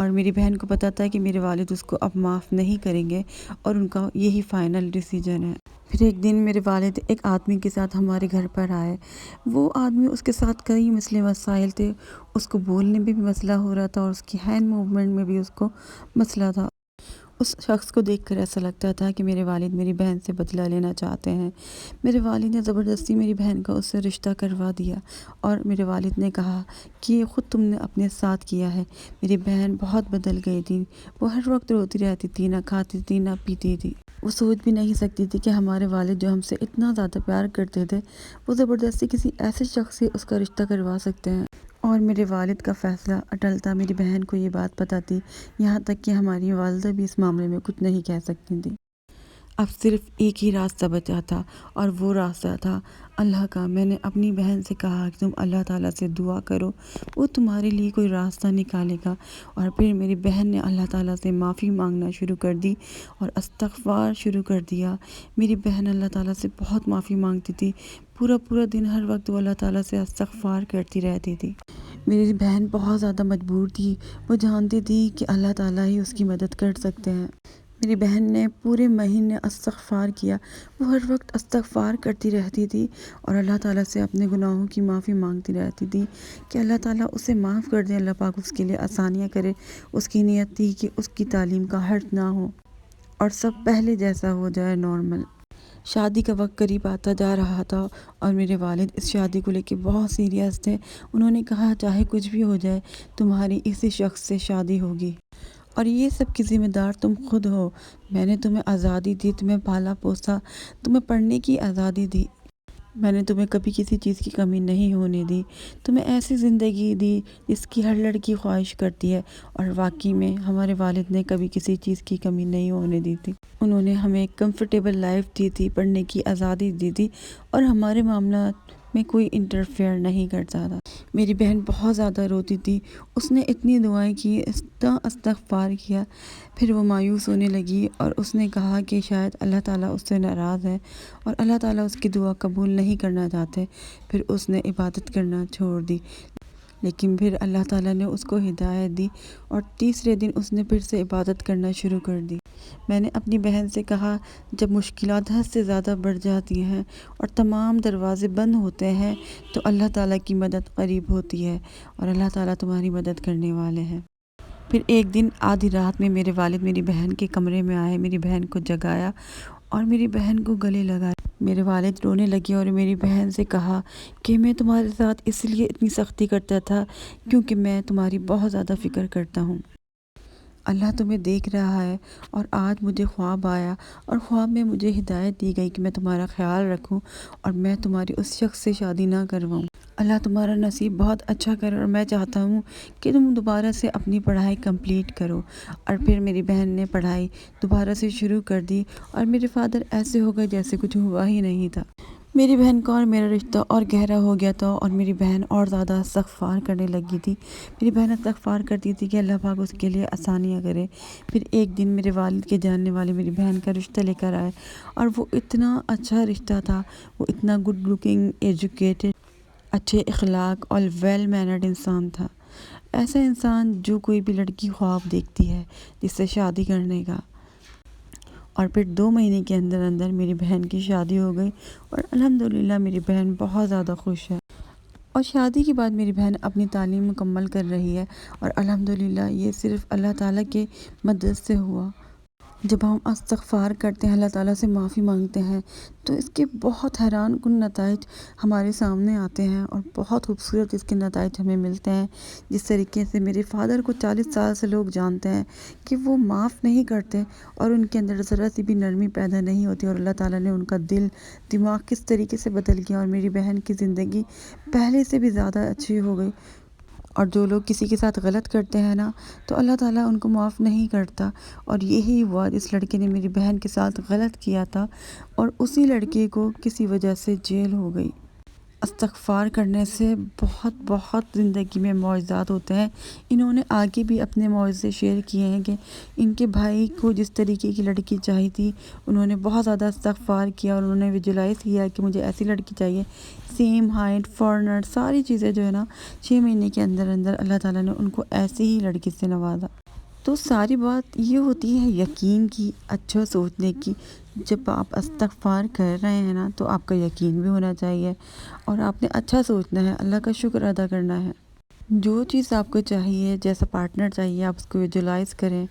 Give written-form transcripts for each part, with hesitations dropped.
اور میری بہن کو پتہ تھا کہ میرے والد اس کو اب معاف نہیں کریں گے اور ان کا یہی فائنل ڈیسیجن ہے۔ پھر ایک دن میرے والد ایک آدمی کے ساتھ ہمارے گھر پر آئے۔ وہ آدمی، اس کے ساتھ کئی مسئلے مسائل تھے، اس کو بولنے میں بھی مسئلہ ہو رہا تھا اور اس کی ہینڈ موومنٹ میں بھی اس کو مسئلہ تھا۔ اس شخص کو دیکھ کر ایسا لگتا تھا کہ میرے والد میری بہن سے بدلہ لینا چاہتے ہیں۔ میرے والد نے زبردستی میری بہن کا اس سے رشتہ کروا دیا اور میرے والد نے کہا کہ یہ خود تم نے اپنے ساتھ کیا ہے۔ میری بہن بہت بدل گئی تھی، وہ ہر وقت روتی رہتی تھی، نہ کھاتی تھی نہ پیتی تھی۔ وہ سوچ بھی نہیں سکتی تھی کہ ہمارے والد جو ہم سے اتنا زیادہ پیار کرتے تھے، وہ زبردستی کسی ایسے شخص سے اس کا رشتہ کروا سکتے ہیں۔ اور میرے والد کا فیصلہ اٹل تھا۔ میری بہن کو یہ بات پتہ تھی، یہاں تک کہ ہماری والدہ بھی اس معاملے میں کچھ نہیں کہہ سکتی تھی۔ اب صرف ایک ہی راستہ بچا تھا اور وہ راستہ تھا اللہ کا۔ میں نے اپنی بہن سے کہا کہ تم اللہ تعالیٰ سے دعا کرو، وہ تمہارے لیے کوئی راستہ نکالے گا۔ اور پھر میری بہن نے اللہ تعالیٰ سے معافی مانگنا شروع کر دی اور استغفار شروع کر دیا۔ میری بہن اللہ تعالیٰ سے بہت معافی مانگتی تھی، پورا دن ہر وقت وہ اللہ تعالیٰ سے استغفار کرتی رہتی تھی۔ میری بہن بہت زیادہ مجبور تھی، وہ جانتی تھی کہ اللہ تعالیٰ ہی اس کی مدد کر سکتے ہیں۔ میری بہن نے پورے مہینے استغفار کیا، وہ ہر وقت استغفار کرتی رہتی تھی اور اللہ تعالیٰ سے اپنے گناہوں کی معافی مانگتی رہتی تھی کہ اللہ تعالیٰ اسے معاف کر دے، اللہ پاک اس کے لیے آسانیاں کرے۔ اس کی نیت تھی کہ اس کی تعلیم کا حرج نہ ہو اور سب پہلے جیسا ہو جائے، نارمل۔ شادی کا وقت قریب آتا جا رہا تھا اور میرے والد اس شادی کو لے کے بہت سیریس تھے۔ انہوں نے کہا چاہے کچھ بھی ہو جائے، تمہاری اسی شخص سے شادی ہوگی اور یہ سب کی ذمہ دار تم خود ہو۔ میں نے تمہیں آزادی دی، تمہیں پالا پوسا، تمہیں پڑھنے کی آزادی دی، میں نے تمہیں کبھی کسی چیز کی کمی نہیں ہونے دی، تمہیں ایسی زندگی دی جس کی ہر لڑکی خواہش کرتی ہے۔ اور واقعی میں ہمارے والد نے کبھی کسی چیز کی کمی نہیں ہونے دی تھی۔ انہوں نے ہمیں کمفرٹیبل لائف دی تھی، پڑھنے کی آزادی دی تھی اور ہمارے معاملات میں کوئی انٹرفیئر نہیں کرتا تھا۔ میری بہن بہت زیادہ روتی تھی، اس نے اتنی دعائیں کی، اتنا استغفار کیا، پھر وہ مایوس ہونے لگی اور اس نے کہا کہ شاید اللہ تعالیٰ اس سے ناراض ہے اور اللہ تعالیٰ اس کی دعا قبول نہیں کرنا چاہتے۔ پھر اس نے عبادت کرنا چھوڑ دی، لیکن پھر اللہ تعالیٰ نے اس کو ہدایت دی اور تیسرے دن اس نے پھر سے عبادت کرنا شروع کر دی۔ میں نے اپنی بہن سے کہا جب مشکلات حد سے زیادہ بڑھ جاتی ہیں اور تمام دروازے بند ہوتے ہیں تو اللہ تعالیٰ کی مدد قریب ہوتی ہے اور اللہ تعالیٰ تمہاری مدد کرنے والے ہیں۔ پھر ایک دن آدھی رات میں میرے والد میری بہن کے کمرے میں آئے، میری بہن کو جگایا اور میری بہن کو گلے لگایا۔ میرے والد رونے لگے اور میری بہن سے کہا کہ میں تمہارے ساتھ اس لیے اتنی سختی کرتا تھا کیونکہ میں تمہاری بہت زیادہ فکر کرتا ہوں۔ اللہ تمہیں دیکھ رہا ہے اور آج مجھے خواب آیا اور خواب میں مجھے ہدایت دی گئی کہ میں تمہارا خیال رکھوں اور میں تمہاری اس شخص سے شادی نہ کرواؤں۔ اللہ تمہارا نصیب بہت اچھا کرے اور میں چاہتا ہوں کہ تم دوبارہ سے اپنی پڑھائی کمپلیٹ کرو۔ اور پھر میری بہن نے پڑھائی دوبارہ سے شروع کر دی اور میرے فادر ایسے ہو گئے جیسے کچھ ہوا ہی نہیں تھا۔ میری بہن کا اور میرا رشتہ اور گہرا ہو گیا تھا اور میری بہن اور زیادہ استغفار کرنے لگی تھی۔ میری بہن استغفار کرتی تھی کہ اللہ پاک اس کے لیے آسانیاں کرے۔ پھر ایک دن میرے والد کے جاننے والے میری بہن کا رشتہ لے کر آئے اور وہ اتنا اچھا رشتہ تھا، وہ اتنا گڈ لکنگ، ایجوکیٹڈ، اچھے اخلاق اور ویل مینرڈ انسان تھا۔ ایسا انسان جو کوئی بھی لڑکی خواب دیکھتی ہے جس سے شادی کرنے کا۔ اور پھر 2 مہینے کے اندر اندر میری بہن کی شادی ہو گئی اور الحمدللہ میری بہن بہت زیادہ خوش ہے۔ اور شادی کے بعد میری بہن اپنی تعلیم مکمل کر رہی ہے اور الحمدللہ یہ صرف اللہ تعالیٰ کے مدد سے ہوا۔ جب ہم استغفار کرتے ہیں، اللہ تعالیٰ سے معافی مانگتے ہیں تو اس کے بہت حیران کن نتائج ہمارے سامنے آتے ہیں اور بہت خوبصورت اس کے نتائج ہمیں ملتے ہیں۔ جس طریقے سے میرے فادر کو 40 سال سے لوگ جانتے ہیں کہ وہ معاف نہیں کرتے اور ان کے اندر ذرا سی بھی نرمی پیدا نہیں ہوتی، اور اللہ تعالیٰ نے ان کا دل دماغ کس طریقے سے بدل گیا اور میری بہن کی زندگی پہلے سے بھی زیادہ اچھی ہو گئی۔ اور جو لوگ کسی کے ساتھ غلط کرتے ہیں نا تو اللہ تعالیٰ ان کو معاف نہیں کرتا، اور یہی ہوا، اس لڑکے نے میری بہن کے ساتھ غلط کیا تھا اور اسی لڑکے کو کسی وجہ سے جیل ہو گئی۔ استغفار کرنے سے بہت زندگی میں معجزات ہوتے ہیں۔ انہوں نے آگے بھی اپنے معجزے شیئر کیے ہیں کہ ان کے بھائی کو جس طریقے کی لڑکی چاہیے تھی، انہوں نے بہت زیادہ استغفار کیا اور انہوں نے ویژولائز کیا کہ مجھے ایسی لڑکی چاہیے، سیم ہائٹ، فارنر، ساری چیزیں جو ہے نا، 6 مہینے کے اندر اندر اللہ تعالیٰ نے ان کو ایسی ہی لڑکی سے نوازا۔ تو ساری بات یہ ہوتی ہے یقین کی، اچھا سوچنے کی۔ جب آپ استغفار کر رہے ہیں نا تو آپ کا یقین بھی ہونا چاہیے، اور آپ نے اچھا سوچنا ہے، اللہ کا شکر ادا کرنا ہے۔ جو چیز آپ کو چاہیے، جیسا پارٹنر چاہیے، آپ اس کو ویژولائز کریں،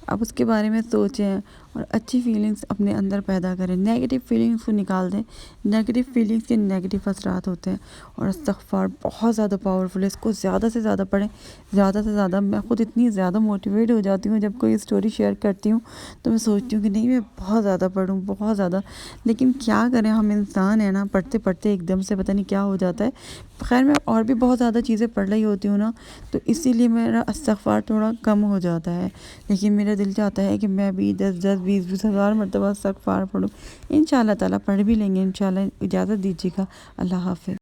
آپ اس کے بارے میں سوچیں اور اچھی فیلنگس اپنے اندر پیدا کریں، نیگیٹو فیلنگس کو نکال دیں۔ نیگیٹو فیلنگس کے نیگیٹو اثرات ہوتے ہیں، اور استغفار بہت زیادہ پاورفل ہے، اس کو زیادہ سے زیادہ پڑھیں، زیادہ سے زیادہ۔ میں خود اتنی زیادہ موٹیویٹ ہو جاتی ہوں جب کوئی اسٹوری شیئر کرتی ہوں، تو میں سوچتی ہوں کہ نہیں میں بہت زیادہ پڑھوں، بہت زیادہ، لیکن کیا کریں، ہم انسان ہیں نا، پڑھتے پڑھتے ایک دم سے پتہ نہیں کیا ہو جاتا ہے۔ خیر میں اور بھی بہت زیادہ چیزیں پڑھ رہی ہوتی ہوں نا، تو اسی لیے میرا استغفار تھوڑا کم ہو جاتا ہے، لیکن میرا دل چاہتا ہے کہ میں بھی 10 ہزار مرتبہ استغفار پڑھوں۔ انشاءاللہ تعالیٰ پڑھ بھی لیں گے، انشاءاللہ۔ اجازت دیجیے گا، اللہ حافظ۔